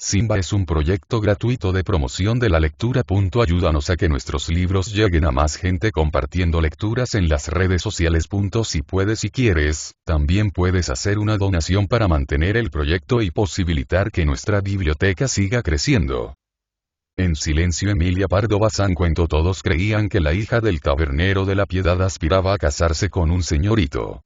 Simba es un proyecto gratuito de promoción de la lectura. Ayúdanos a que nuestros libros lleguen a más gente compartiendo lecturas en las redes sociales. Si puedes y quieres, también puedes hacer una donación para mantener el proyecto y posibilitar que nuestra biblioteca siga creciendo. En silencio. Emilia Pardo Bazán. Cuento. Todos creían que la hija del tabernero de la Piedad aspiraba a casarse con un señorito.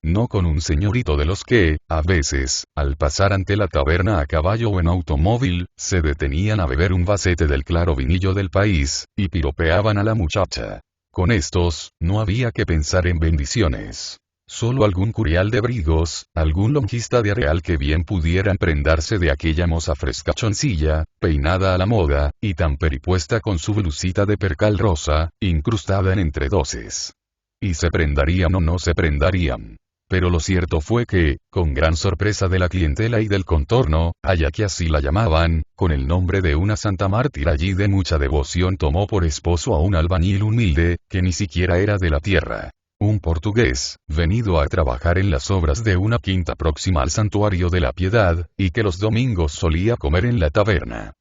No con un señorito de los que, a veces, al pasar ante la taberna a caballo o en automóvil, se detenían a beber un vasete del claro vinillo del país, y piropeaban a la muchacha. Con estos, no había que pensar en bendiciones. Solo algún curial de Brigos, algún lonjista de Areal que bien pudiera prendarse de aquella moza frescachoncilla, peinada a la moda, y tan peripuesta con su blusita de percal rosa, incrustada en entredoces. Y se prendarían o no se prendarían. Pero lo cierto fue que, con gran sorpresa de la clientela y del contorno, allá que así la llamaban, con el nombre de una santa mártir allí de mucha devoción, tomó por esposo a un albañil humilde, que ni siquiera era de la tierra. Un portugués, venido a trabajar en las obras de una quinta próxima al Santuario de la Piedad, y que los domingos solía comer en la taberna.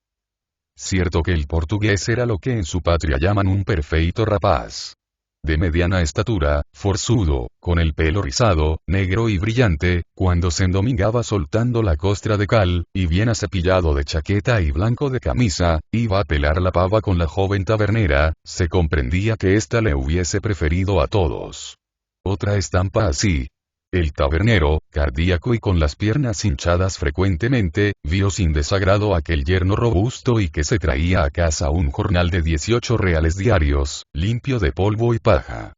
Cierto que el portugués era lo que en su patria llaman un perfeito rapaz. De mediana estatura, forzudo, con el pelo rizado, negro y brillante, cuando se endomingaba soltando la costra de cal, y bien acepillado de chaqueta y blanco de camisa, iba a pelar la pava con la joven tabernera, se comprendía que ésta le hubiese preferido a todos. Otra estampa así. El tabernero, cardíaco y con las piernas hinchadas frecuentemente, vio sin desagrado aquel yerno robusto y que se traía a casa un jornal de 18 reales diarios, limpio de polvo y paja.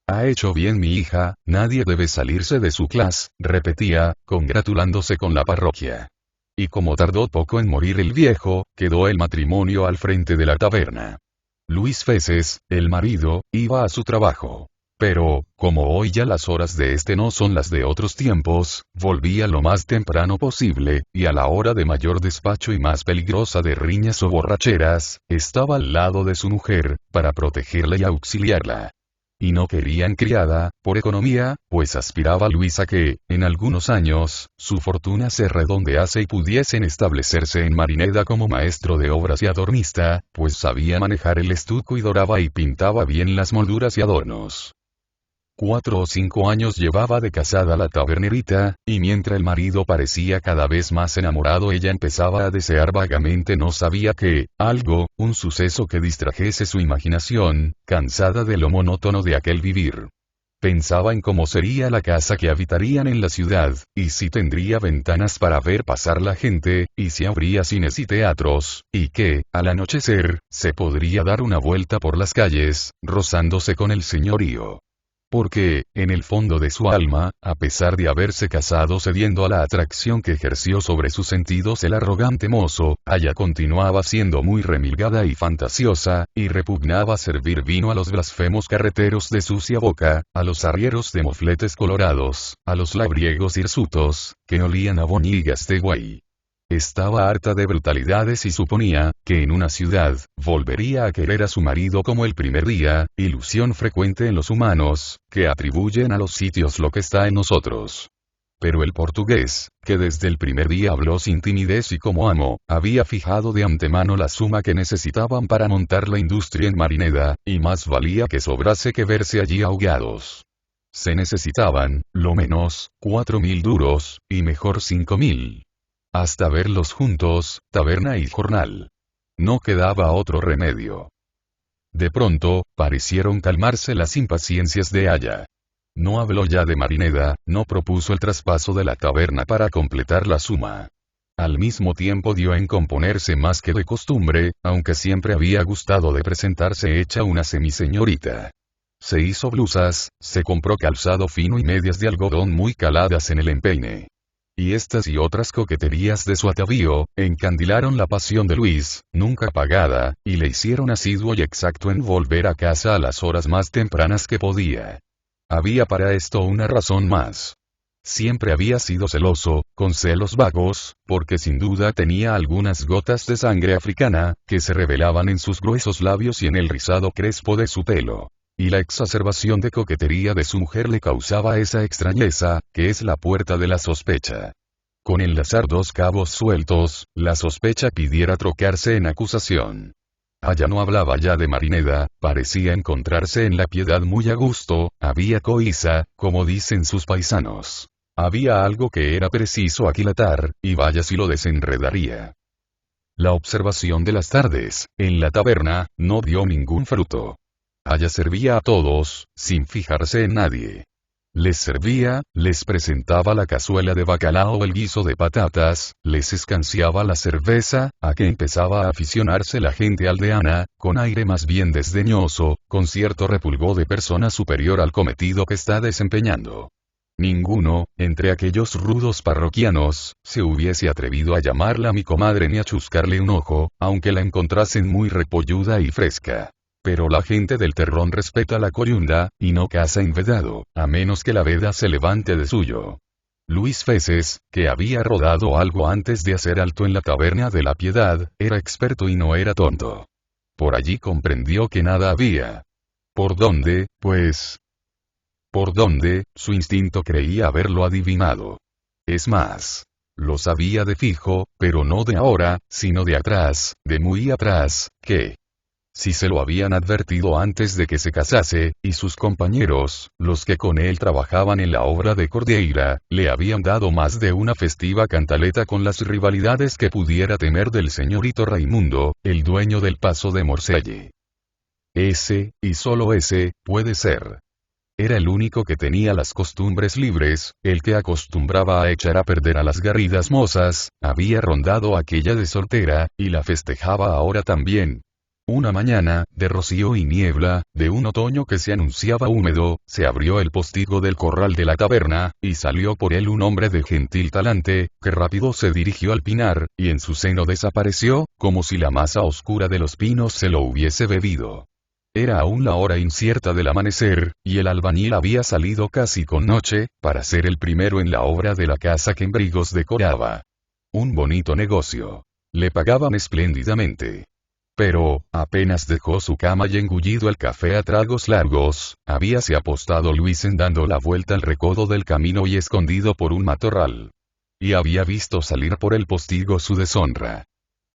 Ha hecho bien mi hija, nadie debe salirse de su clase, repetía, congratulándose con la parroquia. Y como tardó poco en morir el viejo, quedó el matrimonio al frente de la taberna. Luis Feces, el marido, iba a su trabajo. Pero, como hoy ya las horas de este no son las de otros tiempos, volvía lo más temprano posible, y a la hora de mayor despacho y más peligrosa de riñas o borracheras, estaba al lado de su mujer, para protegerla y auxiliarla. Y no querían criada, por economía, pues aspiraba Luis a que, en algunos años, su fortuna se redondease y pudiesen establecerse en Marineda como maestro de obras y adornista, pues sabía manejar el estuco y doraba y pintaba bien las molduras y adornos. 4 o 5 años llevaba de casada la tabernerita, y mientras el marido parecía cada vez más enamorado, ella empezaba a desear vagamente no sabía qué, algo, un suceso que distrajese su imaginación, cansada de lo monótono de aquel vivir. Pensaba en cómo sería la casa que habitarían en la ciudad, y si tendría ventanas para ver pasar la gente, y si habría cines y teatros, y que, al anochecer, se podría dar una vuelta por las calles, rozándose con el señorío. Porque, en el fondo de su alma, a pesar de haberse casado cediendo a la atracción que ejerció sobre sus sentidos el arrogante mozo, ella continuaba siendo muy remilgada y fantasiosa, y repugnaba servir vino a los blasfemos carreteros de sucia boca, a los arrieros de mofletes colorados, a los labriegos hirsutos, que olían a boñigas de guay. Estaba harta de brutalidades y suponía, que en una ciudad, volvería a querer a su marido como el primer día, ilusión frecuente en los humanos, que atribuyen a los sitios lo que está en nosotros. Pero el portugués, que desde el primer día habló sin timidez y como amo, había fijado de antemano la suma que necesitaban para montar la industria en Marineda, y más valía que sobrase que verse allí ahogados. Se necesitaban, lo menos, 4.000 duros, y mejor 5.000. Hasta verlos juntos, taberna y jornal. No quedaba otro remedio. De pronto, parecieron calmarse las impaciencias de Aya. No habló ya de Marineda, no propuso el traspaso de la taberna para completar la suma. Al mismo tiempo dio en componerse más que de costumbre, aunque siempre había gustado de presentarse hecha una semiseñorita. Se hizo blusas, se compró calzado fino y medias de algodón muy caladas en el empeine. Y estas y otras coqueterías de su atavío, encandilaron la pasión de Luis, nunca apagada, y le hicieron asiduo y exacto en volver a casa a las horas más tempranas que podía. Había para esto una razón más. Siempre había sido celoso, con celos vagos, porque sin duda tenía algunas gotas de sangre africana, que se revelaban en sus gruesos labios y en el rizado crespo de su pelo. Y la exacerbación de coquetería de su mujer le causaba esa extrañeza, que es la puerta de la sospecha. Con enlazar dos cabos sueltos, la sospecha pidiera trocarse en acusación. Aya no hablaba ya de Marineda, parecía encontrarse en la Piedad muy a gusto, había coíza, como dicen sus paisanos. Había algo que era preciso aquilatar, y vaya si lo desenredaría. La observación de las tardes, en la taberna, no dio ningún fruto. Aya servía a todos, sin fijarse en nadie. Les servía, les presentaba la cazuela de bacalao o el guiso de patatas, les escanciaba la cerveza, a que empezaba a aficionarse la gente aldeana, con aire más bien desdeñoso, con cierto repulgo de persona superior al cometido que está desempeñando. Ninguno, entre aquellos rudos parroquianos, se hubiese atrevido a llamarla mi comadre ni a chuscarle un ojo, aunque la encontrasen muy repolluda y fresca. Pero la gente del terrón respeta la coyunda, y no caza en vedado, a menos que la veda se levante de suyo. Luis Feces, que había rodado algo antes de hacer alto en la taberna de la Piedad, era experto y no era tonto. Por allí comprendió que nada había. ¿Por dónde, pues? ¿Por dónde? Su instinto creía haberlo adivinado. Es más, lo sabía de fijo, pero no de ahora, sino de atrás, de muy atrás, que si se lo habían advertido antes de que se casase, y sus compañeros, los que con él trabajaban en la obra de Cordeira, le habían dado más de una festiva cantaleta con las rivalidades que pudiera temer del señorito Raimundo, el dueño del paso de Morcelle. Ese, y solo ese, puede ser. Era el único que tenía las costumbres libres, el que acostumbraba a echar a perder a las garridas mozas, había rondado aquella de soltera, y la festejaba ahora también. Una mañana, de rocío y niebla, de un otoño que se anunciaba húmedo, se abrió el postigo del corral de la taberna, y salió por él un hombre de gentil talante, que rápido se dirigió al pinar, y en su seno desapareció, como si la masa oscura de los pinos se lo hubiese bebido. Era aún la hora incierta del amanecer, y el albañil había salido casi con noche, para ser el primero en la obra de la casa que Embrigos decoraba. Un bonito negocio. Le pagaban espléndidamente. Pero, apenas dejó su cama y engullido el café a tragos largos, habíase apostado Luis en dando la vuelta al recodo del camino y escondido por un matorral. Y había visto salir por el postigo su deshonra.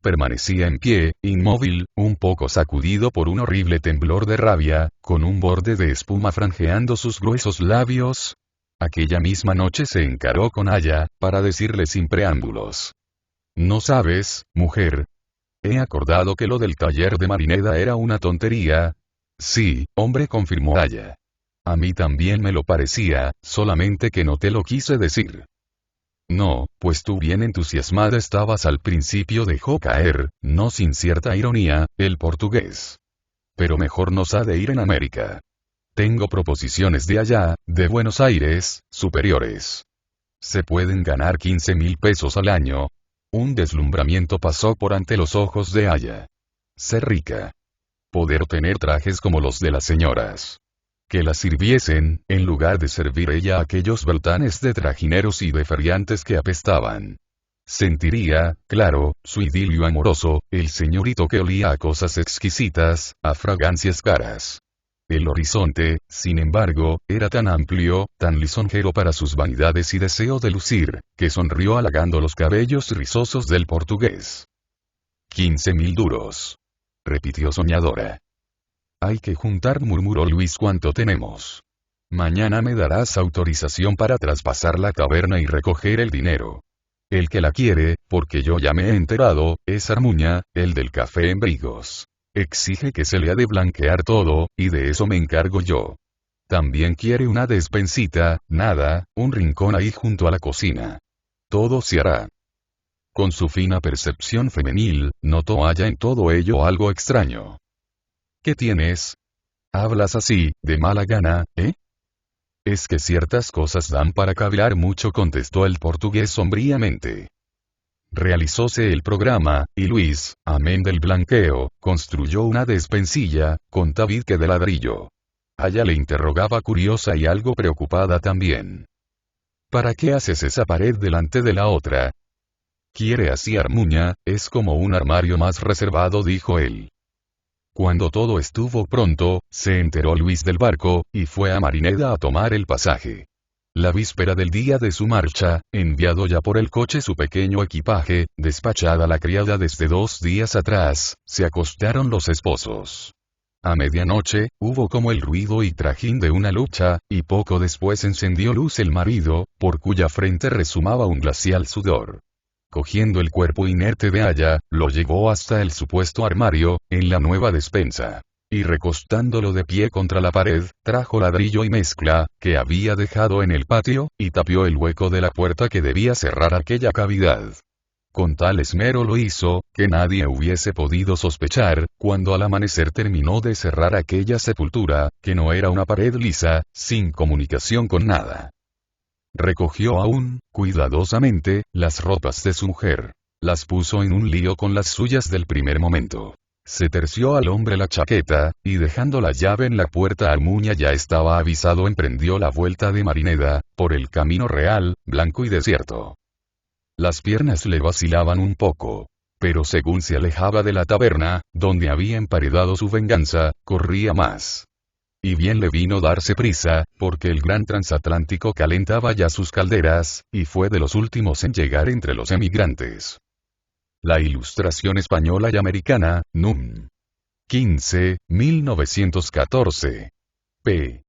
Permanecía en pie, inmóvil, un poco sacudido por un horrible temblor de rabia, con un borde de espuma franjeando sus gruesos labios. Aquella misma noche se encaró con Aya, para decirle sin preámbulos. «No sabes, mujer. He acordado que lo del taller de Marineda era una tontería». «Sí, hombre», confirmó Aya. «A mí también me lo parecía, solamente que no te lo quise decir». «No, pues tú bien entusiasmada estabas al principio», dejó caer, no sin cierta ironía, el portugués. «Pero mejor nos ha de ir en América. Tengo proposiciones de allá, de Buenos Aires, superiores. Se pueden ganar 15,000 pesos al año». Un deslumbramiento pasó por ante los ojos de Aya. Ser rica. Poder tener trajes como los de las señoras. Que la sirviesen, en lugar de servir ella a aquellos brutanes de trajineros y de feriantes que apestaban. Sentiría, claro, su idilio amoroso, el señorito que olía a cosas exquisitas, a fragancias caras. El horizonte, sin embargo, era tan amplio, tan lisonjero para sus vanidades y deseo de lucir, que sonrió halagando los cabellos rizosos del portugués. 15,000 duros. Repitió soñadora. Hay que juntar, murmuró Luis, ¿cuánto tenemos? Mañana me darás autorización para traspasar la taberna y recoger el dinero. El que la quiere, porque yo ya me he enterado, es Armuña, el del café Embrigos. Exige que se le ha de blanquear todo, y de eso me encargo yo. También quiere una despensita, nada, un rincón ahí junto a la cocina. Todo se hará. Con su fina percepción femenil, notó Aya en todo ello algo extraño. ¿Qué tienes? Hablas así, de mala gana, ¿eh? Es que ciertas cosas dan para cablar mucho, contestó el portugués sombríamente. Realizóse el programa, y Luis, amén del blanqueo, construyó una despensilla, con tabique de ladrillo. Aya le interrogaba curiosa y algo preocupada también. ¿Para qué haces esa pared delante de la otra? Quiere así Armuña, es como un armario más reservado, dijo él. Cuando todo estuvo pronto, se enteró Luis del barco, y fue a Marineda a tomar el pasaje. La víspera del día de su marcha, enviado ya por el coche su pequeño equipaje, despachada la criada desde 2 días atrás, se acostaron los esposos. A medianoche, hubo como el ruido y trajín de una lucha, y poco después encendió luz el marido, por cuya frente resumaba un glacial sudor. Cogiendo el cuerpo inerte de Aya, lo llevó hasta el supuesto armario, en la nueva despensa. Y recostándolo de pie contra la pared, trajo ladrillo y mezcla, que había dejado en el patio, y tapió el hueco de la puerta que debía cerrar aquella cavidad. Con tal esmero lo hizo, que nadie hubiese podido sospechar, cuando al amanecer terminó de cerrar aquella sepultura, que no era una pared lisa, sin comunicación con nada. Recogió aún, cuidadosamente, las ropas de su mujer. Las puso en un lío con las suyas del primer momento. Se terció al hombre la chaqueta, y dejando la llave en la puerta Almuña ya estaba avisado emprendió la vuelta de Marineda, por el camino real, blanco y desierto. Las piernas le vacilaban un poco. Pero según se alejaba de la taberna, donde había emparedado su venganza, corría más. Y bien le vino darse prisa, porque el gran transatlántico calentaba ya sus calderas, y fue de los últimos en llegar entre los emigrantes. La Ilustración Española y Americana, núm. 15, 1914. p.